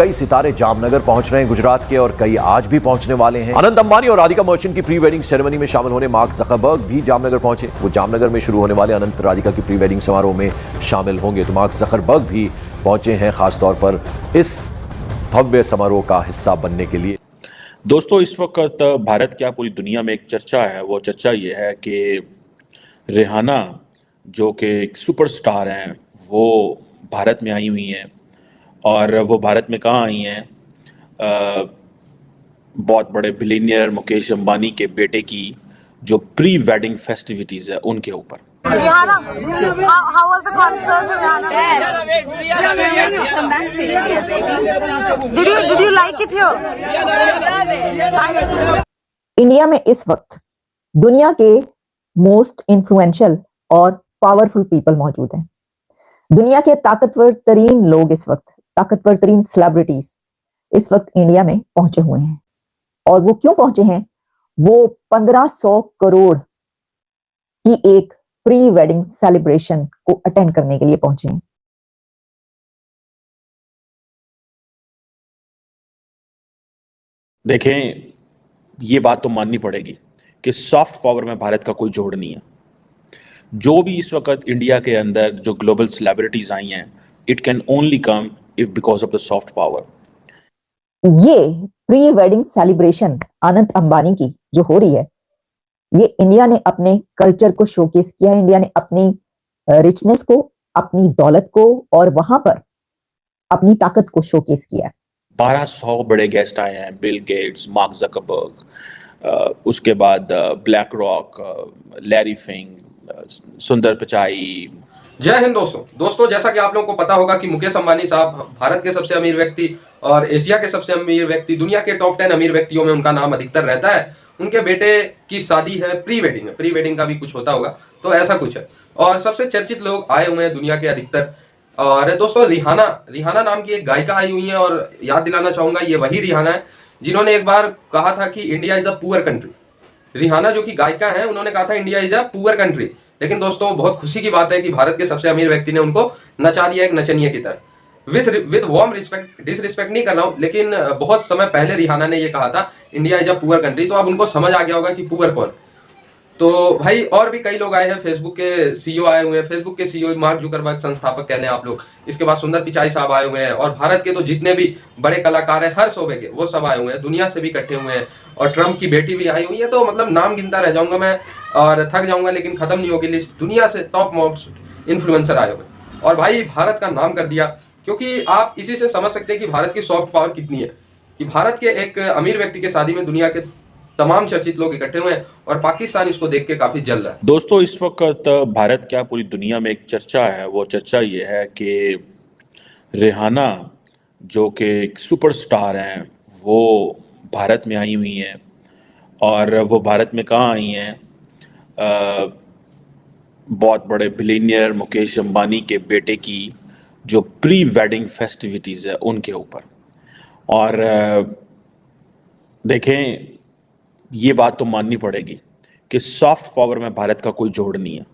कई सितारे जामनगर पहुंच रहे हैं गुजरात के, और कई आज भी पहुंचने वाले हैं। अनंत अंबानी और राधिका मर्चेंट की प्री वेडिंग सेरेमनी में शामिल होने मार्क ज़करबर्ग भी जामनगर पहुंचे। वो जामनगर में शुरू होने वाले अनंत राधिका की प्री वेडिंग समारोह में शामिल होंगे, तो मार्क ज़करबर्ग भी पहुंचे हैं खासतौर पर इस भव्य समारोह का हिस्सा बनने के लिए। दोस्तों, इस वक्त भारत क्या पूरी दुनिया में एक चर्चा है। वो चर्चा ये है कि रिहाना जो कि एक सुपरस्टार हैं, वो भारत में आई हुई हैं। और वो भारत में कहाँ आई हैं? बहुत बड़े बिलियनियर मुकेश अंबानी के बेटे की जो प्री वेडिंग फेस्टिविटीज़ है उनके ऊपर। Rihanna, how was the concert, Rihanna? Come back to India, baby. Did you like it here? India में इस वक्त दुनिया के मोस्ट इन्फ्लुएंशियल और पावरफुल पीपल मौजूद हैं। दुनिया के ताकतवर तरीन लोग इस वक्त, ताकतवर तरीन सेलिब्रिटीज इस वक्त इंडिया में पहुंचे हुए हैं। और वो क्यों पहुंचे हैं? वो 1500 करोड़ की एक प्री वेडिंग सेलिब्रेशन को अटेंड करने के लिए पहुंचे हैं। देखें, ये बात तो माननी पड़ेगी कि सॉफ्ट पावर में भारत का कोई जोड़ नहीं है। जो भी इस वक्त इंडिया के अंदर जो ग्लोबल सेलिब्रिटीज आई हैं, it can only come if because of the soft power. ये pre wedding celebration Anant Ambani की जो हो रही है, ये इंडिया ने अपने कल्चर को शोकेस किया है, इंडिया ने अपनी रिचनेस को, अपनी दौलत को और वहां पर अपनी ताकत को शोकेस किया है। 1200 बड़े गेस्ट आए हैं, बिल गेट्स, मार्क ज़करबर्ग, उसके बाद black rock, Larry Fink, Sundar Pichai. जय हिंद दोस्तों, जैसा कि आप लोगों को पता होगा कि मुकेश अंबानी साहब भारत के सबसे अमीर व्यक्ति और एशिया के सबसे अमीर व्यक्ति, दुनिया के टॉप 10 अमीर व्यक्तियों में उनका नाम अधिकतर रहता है। उनके बेटे की शादी है, प्री वेडिंग है, प्री वेडिंग का भी कुछ होता होगा, तो ऐसा कुछ है। और सबसे चर्चित लोग आए हुए हैं दुनिया के अधिकतर। और दोस्तों, रिहाना नाम की एक गायिका आई हुई है, और याद दिलाना चाहूंगा ये वही रिहाना है जिन्होंने एक बार कहा था कि India is a poor country. Rihanna जो कि गायिका है, उन्होंने कहा था India is a poor country. लेकिन दोस्तों, बहुत खुशी की बात है कि भारत के सबसे अमीर व्यक्ति ने उनको नचा दिया एक नचनिया की तरह। विद वार्म रिस्पेक्ट, डिसरिस्पेक्ट नहीं कर रहा हूं, लेकिन बहुत समय पहले रिहाना ने ये कहा था India is a poor country, तो अब उनको समझ आ गया होगा कि पुअर कौन। तो भाई, और भी कई लोग आए हैं, फेसबुक के सीईओ आए हुए हैं, फेसबुक के सीईओ मार्क जुकरबर्ग, संस्थापक कह लें आप लोग। इसके बाद सुंदर पिचाई साहब आए हुए हैं, और भारत के तो जितने भी बड़े कलाकार हैं हर शोबे के, वो सब आए हुए हैं, दुनिया से भी इकट्ठे हुए हैं। और ट्रम्प की बेटी भी आई हुई है। तो मतलब नाम गिनता रह जाऊंगा मैं और थक जाऊंगा, लेकिन खत्म नहीं होगी लिस्ट। दुनिया से टॉप मोस्ट इन्फ्लुएंसर आए हुए, और भाई भारत का नाम कर दिया। क्योंकि आप इसी से समझ सकते हैं कि भारत की सॉफ्ट पावर कितनी है, कि भारत के एक अमीर व्यक्ति के शादी में दुनिया के तमाम चर्चित लोग इकट्ठे हुए हैं, और पाकिस्तान इसको देख के काफी जल रहा है। दोस्तों, इस वक्त भारत क्या पूरी दुनिया में एक चर्चा है। वो चर्चा ये है कि रिहाना जो कि एक सुपरस्टार हैं, वो भारत में आई हुई हैं। और वो भारत में कहाँ आई हैं? बहुत बड़े बिलियनियर मुकेश अंबानी के बेटे की जो प्री वेडिंग फेस्टिविटीज़ है उनके ऊपर। और देखें, ये बात तो माननी पड़ेगी कि सॉफ्ट पावर में भारत का कोई जोड़ नहीं है।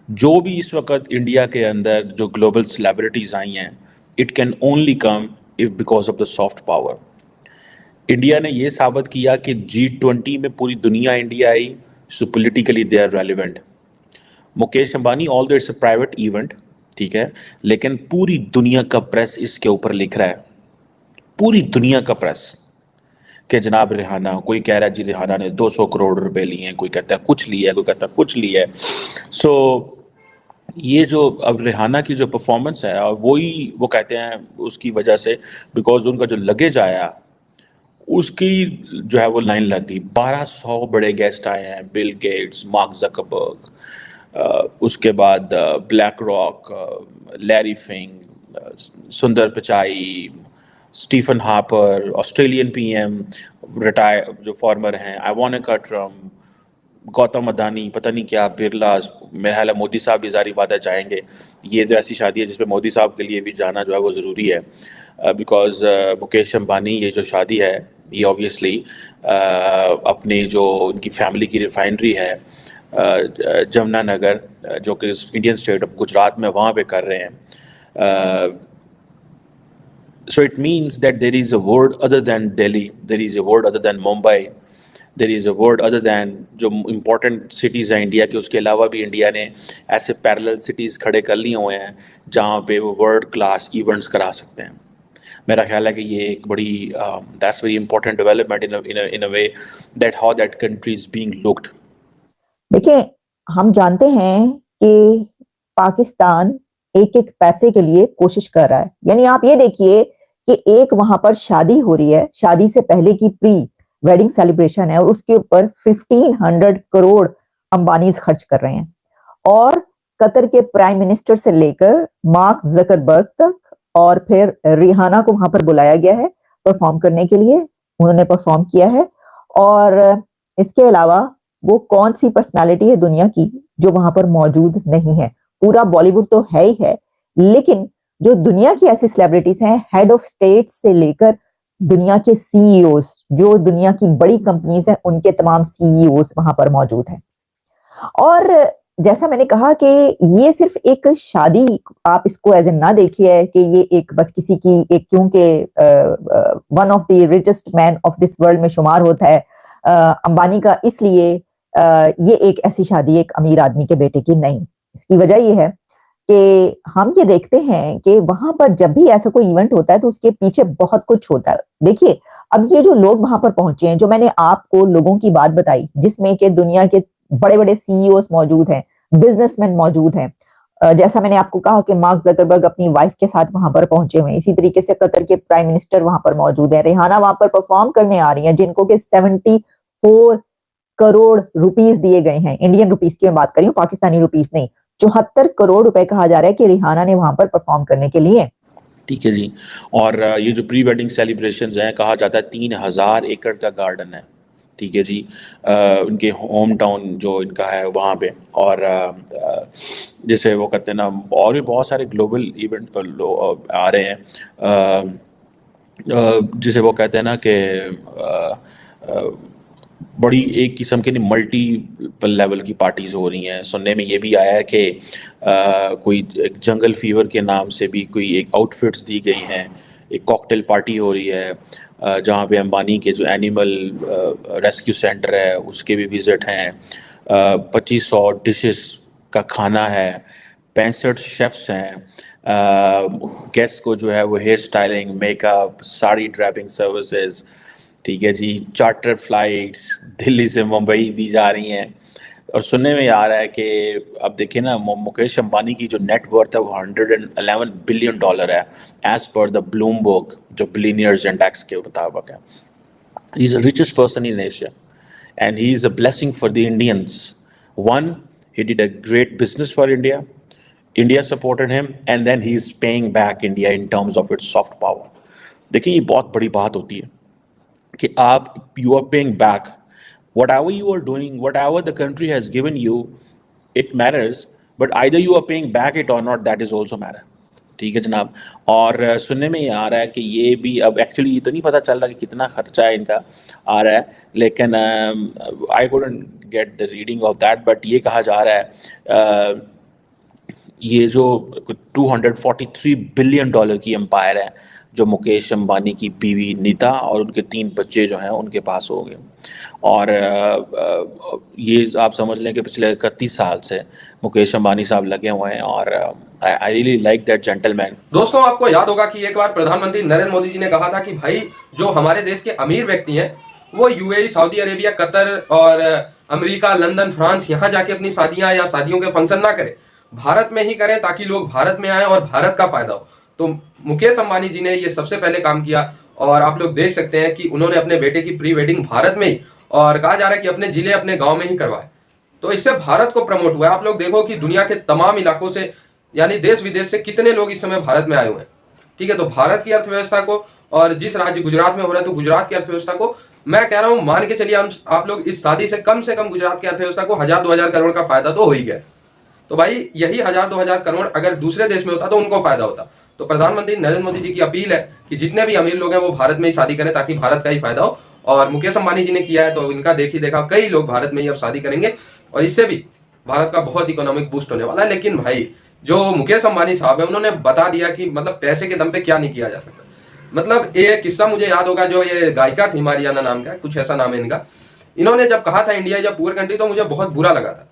जो भी इस वक्त इंडिया के अंदर जो ग्लोबल सेलिब्रिटीज आई हैं, it can only come if because of the soft power. India ने ये साबित किया कि G20 में पूरी दुनिया इंडिया आई, so politically they are relevant. Mukesh Ambani, although it's a private event, ठीक है, लेकिन पूरी दुनिया का प्रेस इसके ऊपर लिख रहा है, पूरी दुनिया का प्रेस, कि जनाब रिहाना, कोई कह रहा है जी रिहाना ने 200 करोड़ रुपए लिए हैं, कोई कहता है कुछ लिया है, कोई कहता है कुछ लिया है। सो ये जो अब रिहाना की जो परफॉर्मेंस है, और वही वो कहते हैं उसकी वजह से, बिकॉज उनका जो लगेज आया उसकी जो है वो लाइन लग गई। 1200 बड़े गेस्ट आए हैं, बिल गेट्स, मार्क ज़करबर्ग, उसके बाद black rock, Larry Fink, Sundar Pichai, Stephen Harper, Australian PM retire जो फॉर्मर हैं, आइवानिका ट्रम्प, गौतम अदानी, पता नहीं क्या, बिरला, मेरा ख्याल है मोदी साहब भी ज़ाहिर बात है जाएंगे। ये तो ऐसी शादी है जिसमें मोदी साहब के लिए भी जाना जो है वो ज़रूरी है, बिकॉज मुकेश अंबानी ये जो शादी है ये ऑब्वियसली अपनी जो उनकी फैमिली की रिफाइनरी है जमुनानगर, जो कि इंडियन स्टेट ऑफ गुजरात में, वहाँ पे कर रहे हैं। So it means that there is a word other than Delhi, there is a word other than Mumbai, there is a word other than जो important cities हैं इंडिया के, उसके अलावा भी इंडिया ने ऐसे पैरेलल cities खड़े कर लिए हुए हैं जहाँ पे वो वर्ल्ड क्लास इवेंट्स करा सकते हैं। मेरा ख्याल है कि ये एक बड़ी that's very important development in a way that how that country is being looked. देखिए, हम जानते हैं कि पाकिस्तान एक एक पैसे के लिए कोशिश कर रहा है। यानी आप ये देखिए कि एक वहां पर शादी हो रही है, शादी से पहले की प्री वेडिंग सेलिब्रेशन है और उसके ऊपर 1500 करोड़ अंबानीज खर्च कर रहे हैं। और कतर के प्राइम मिनिस्टर से लेकर मार्क जकरबर्ग तक और फिर रिहाना को वहां पर बुलाया गया है परफॉर्म करने के लिए, उन्होंने परफॉर्म किया है। और इसके अलावा वो कौन सी पर्सनालिटी है दुनिया की जो वहां पर मौजूद नहीं है? पूरा बॉलीवुड तो है ही है, लेकिन जो दुनिया की ऐसी सेलिब्रिटीज हैं, हेड ऑफ स्टेट से लेकर दुनिया के सीईओज, जो दुनिया की बड़ी कंपनीज हैं, उनके तमाम सीईओज वहां पर मौजूद हैं। और जैसा मैंने कहा कि ये सिर्फ एक शादी, आप इसको एज ए ना देखिए कि ये एक बस किसी की एक, क्योंकि one of the richest man of this world में शुमार होता है अंबानी का, इसलिए ये एक ऐसी शादी एक अमीर आदमी के बेटे की नहीं। इसकी वजह ये है कि हम ये देखते हैं कि वहां पर जब भी ऐसा कोई इवेंट होता है तो उसके पीछे बहुत कुछ होता है। देखिए, अब ये जो लोग वहां पर पहुंचे हैं, जो मैंने आपको लोगों की बात बताई, जिसमें कि दुनिया के बड़े बड़े सीईओज मौजूद हैं, बिजनेसमैन मौजूद हैं, जैसा मैंने आपको कहा कि मार्क जकरबर्ग अपनी वाइफ के साथ वहां पर पहुंचे हुए हैं, इसी तरीके से कतर के प्राइम मिनिस्टर वहां पर मौजूद है, रिहाना वहां पर परफॉर्म करने आ रही हैं, जिनको कि 74 करोड़ रुपीस दिए गए हैं। इंडियन रुपीस की मैं बात कर रही हूँ, पाकिस्तानी रुपीस नहीं। 74 करोड़ रुपए कहा जा रहा है कि रिहाना ने वहां पर परफॉर्म करने के लिए। ठीक है जी। और ये जो प्री वेडिंग सेलिब्रेशंस हैं, कहा जाता है 3000 एकड़ का गार्डन है, ठीक है जी, उनके होम टाउन जो इनका है वहाँ पे। और जैसे वो कहते हैं ना, और भी बहुत सारे ग्लोबल इवेंट आ रहे हैं, जिसे वो कहते हैं ना कि बड़ी एक किस्म की मल्टीपल लेवल की पार्टीज हो रही हैं। सुनने में ये भी आया है कि कोई एक जंगल फीवर के नाम से भी कोई एक आउटफिट्स दी गई हैं, एक कॉकटेल पार्टी हो रही है जहाँ पे अंबानी के जो एनिमल रेस्क्यू सेंटर है उसके भी विज़िट हैं। 2500 डिशेस का खाना है, 65 शेफ्स हैं, गेस्ट को जो है वो hair styling, makeup, sari draping services, ठीक है जी, चार्टर फ्लाइट्स दिल्ली से मुंबई दी जा रही हैं। और सुनने में आ रहा है कि अब देखिए ना, मुकेश अंबानी की जो नेटवर्थ है वो $111 बिलियन है, एज पर द ब्लूमबर्ग जो बिलियनियर्स इंडेक्स के मुताबिक है। He is the richest person in Asia and he is a blessing for the Indians. One, he did a great business for India. India supported him and then he is paying back India in terms of its soft power. देखिए, ये बहुत बड़ी बात होती है कि आप you are paying back whatever you are doing, whatever the country has given you, it matters, but either you are paying back it or not, that is also matter. ठीक है जनाब। और सुनने में ये आ रहा है कि ये भी अब एक्चुअली ये तो नहीं पता चल रहा कि कितना खर्चा है इनका आ रहा है, लेकिन I couldn't get the reading of that, but ये कहा जा रहा है ये जो $243 बिलियन की एम्पायर है जो मुकेश अंबानी की बीवी नीता और उनके 3 बच्चे जो हैं उनके पास हो गए। और ये आप समझ लें कि पिछले 31 साल से मुकेश अंबानी साहब लगे हुए हैं और I really like that gentleman. दोस्तों, आपको याद होगा कि एक बार प्रधानमंत्री नरेंद्र मोदी जी ने कहा था कि भाई जो हमारे देश के अमीर व्यक्ति हैं वो यूएई, सऊदी अरेबिया, कतर और अमेरिका, लंदन, फ्रांस यहाँ जाके अपनी शादियां या शादियों के फंक्शन ना करें, भारत में ही करें ताकि लोग भारत में आए और भारत का फायदा हो। तो मुकेश अंबानी जी ने ये सबसे पहले काम किया और आप लोग देख सकते हैं कि उन्होंने अपने बेटे की प्री वेडिंग भारत में ही, और कहा जा रहा है कि अपने जिले, अपने गांव में ही करवाए। तो इससे भारत को प्रमोट हुआ है। आप लोग देखो कि दुनिया के तमाम इलाकों से, यानी देश विदेश से कितने लोग इस समय भारत में आए हुए हैं। ठीक है, तो भारत की अर्थव्यवस्था को, और जिस राज्य गुजरात में हो रहा है तो गुजरात की अर्थव्यवस्था को, मैं कह रहा हूं मान के चलिए आप लोग इस शादी से कम गुजरात की अर्थव्यवस्था को 1000-2000 करोड़ का फायदा तो हो ही गया। तो भाई यही 1000-2000 करोड़ अगर दूसरे देश में होता तो उनको फायदा होता। तो प्रधानमंत्री नरेंद्र मोदी जी की अपील है कि जितने भी अमीर लोग हैं वो भारत में ही शादी करें ताकि भारत का ही फायदा हो। और मुकेश अंबानी जी ने किया है तो इनका देखी देखा कई लोग भारत में ही अब शादी करेंगे और इससे भी भारत का बहुत इकोनॉमिक बूस्ट होने वाला है। लेकिन भाई जो मुकेश अंबानी साहब है उन्होंने बता दिया कि मतलब पैसे के दम पे क्या नहीं किया जा सकता। मतलब ये किस्सा मुझे याद होगा, जो ये गायिका थी मारियाना नाम का, कुछ ऐसा नाम है इनका, इन्होंने जब कहा था India is a poor country, तो मुझे बहुत बुरा लगा था।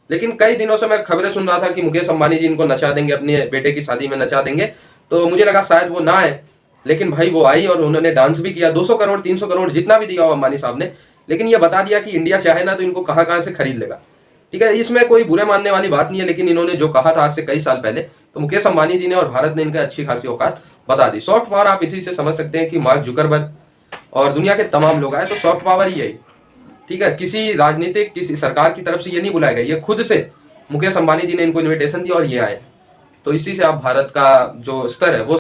लेकिन कई दिनों से मैं खबरें सुन रहा था कि मुकेश अंबानी जी इनको नचा देंगे, अपने बेटे की शादी में नचा देंगे, तो मुझे लगा शायद वो ना आए। लेकिन भाई वो आई और उन्होंने डांस भी किया, 200 करोड़ 300 करोड़ जितना भी दिया हो अंबानी साहब ने, लेकिन ये बता दिया कि इंडिया चाहे ना तो इनको कहाँ कहाँ से खरीद लेगा। ठीक है, इसमें कोई बुरे मानने वाली बात नहीं है, लेकिन इन्होंने जो कहा था आज से कई साल पहले, तो मुकेश अंबानी जी ने और भारत ने इनका अच्छी खासी औकात बता दी। सॉफ्ट पावर आप इसी से समझ सकते हैं कि मार्क जुकरबर्ग और दुनिया के तमाम लोग आए तो सॉफ्ट पावर ही है। ठीक है, किसी राजनीतिक किसी सरकार की तरफ से ये नहीं बुलाया गया, ये खुद से मुकेश अंबानी जी ने इनको इन्विटेशन दिया और ये आए। तो इसी से आप भारत का जो स्तर है वो